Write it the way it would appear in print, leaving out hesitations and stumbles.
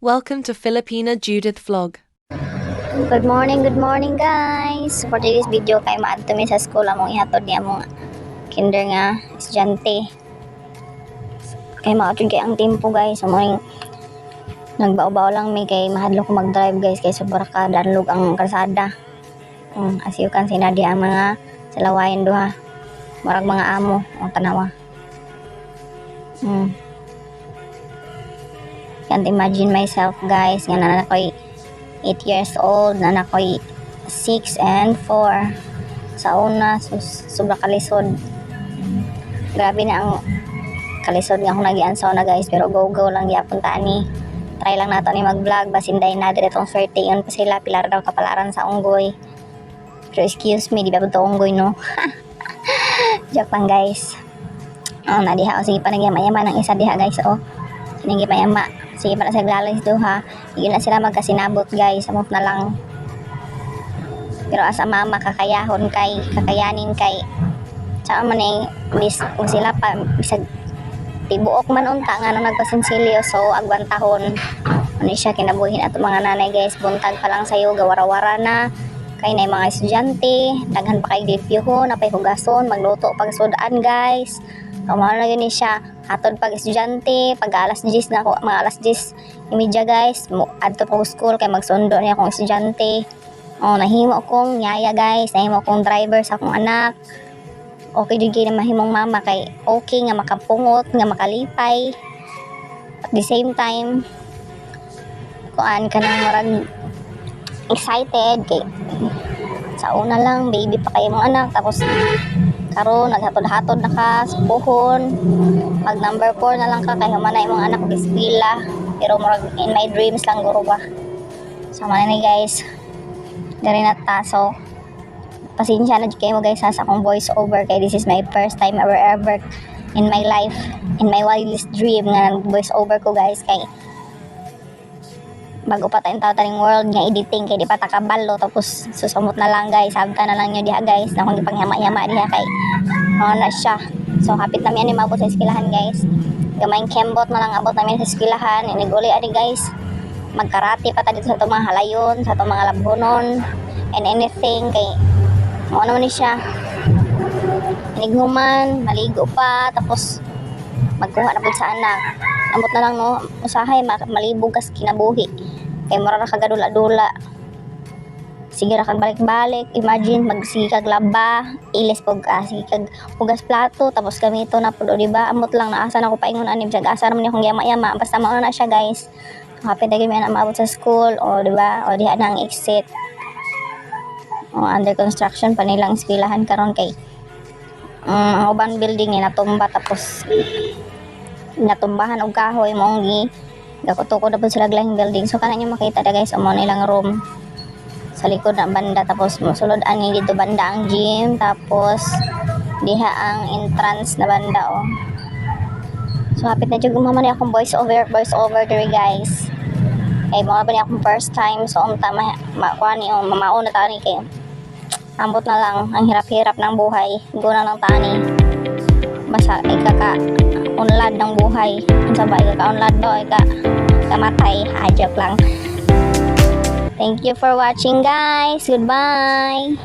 Welcome to Filipina Judith Vlog. Good morning guys. For today's video kay maadto mi sa school among ihatod ni among kinder nga estudyante. Kay maotod kay ang tempo guys, among nagbaw-baw lang mi kay mahadlo ko mag-drive guys kay sobra ka danlog ang kalsada. As you can see na di ang mga salawayan duha. Marag mga amo ang tanawa. Can't imagine myself guys nga nanakoy 8 years old, nanakoy 6 and 4 sa una, sobra kalisod. Grabe na ang kalisod nga akong nagiansaw na guys, pero go lang yapon ta ni. Try lang nato ni mag-vlog basin day na diretong swerte yun pa sila pilar daw kapalaran sa unggoy. Pero excuse me, di ba ito unggoy no? Joke lang guys. Nadiha o sige pa nagyama-yama ng isa diha guys sige pa yama. Sige pa na sa glalis do ha. Hindi na sila magkasinabot guys. Amot na lang. Pero asa mama kakayanin kay tsaka man kung sila pa bisag tibuok man unta nga nung nagpasinsilyo so agwantahon. Ano siya kinabuhin ato mga nanay guys. Buntag pa lang sayo gawara-wara na. Kay na mga estudyante. Daghan pa kay dipyo napay hugason. Magluto pag sudaan guys. Kamahal na yun siya. Hatod pag estudyante, pag alas 10 na ako, mga alas 10 imidya guys, adto po school kay magsundo niya akong estudyante. Nahimo akong nyaya guys, nahimo akong driver sa akong anak. Okay din na mahimong mama kay okay nga makapungot, nga makalipay. At the same time, kuan ka nang marag excited kay sa una lang, baby pa kayo mong anak, tapos karon naghatod-hatod na ka sa puhon. Pag number 4 na lang ka kay humanay mong anak biskwela, pero murag in my dreams lang guro ba. So man ni guys, dari na taso. Pasensya na kayo mo guys sa akong voice over kay this is my first time ever in my life, in my wildest dream nga voice over ko guys kay bago pa tayong taning world nga editing kay di pa takabalo tapos susumot na lang guys, sabta na lang nyo diha guys na kung di pangyama-yama diha kay na siya. So hapit namin ni mabot sa eskwelahan guys, gamayng kembot na lang abot namin sa eskwelahan. Iniguli ani guys, magkarate pa ta dito sa itong mga halayon, sa itong mga labhonon and anything kay naman ni siya inighuman, maligo pa tapos magkuha na po sa anak. Amot na lang no, usahay malibog kas kinabuhi kay mura ra kagadula-dula. Sige ra kag balik-balik, imagine magsikag laba, ilis pog ka, sikag hugas plato tapos gamito na pud di ba? Amot lang naasa na ko paingon ani bisag asa man akong yama-yama basta mao na siya guys. Happy na gyud na maabot sa school di ba? Diha na ang exit. Under construction pa nilang eskwelahan karon kay ang uban building ni natumba tapos natumbahan og kahoy mong gakutukod na po sila glayang building. So kana nyo makita da guys mo nilang room sa likod na banda tapos sulod ani dito banda ang gym tapos diha ang entrance na banda So hapit na jud gumaman ni akong voice over diri guys. Kay mo ba ni akong first time so unta makuani mamaon na tani kay ambot na lang ang hirap-hirap ng buhay. Guna lang tani. Basta unlad ng buhay. Unsa ba unlad do kamatay. Joke lang. Thank you for watching guys. Goodbye.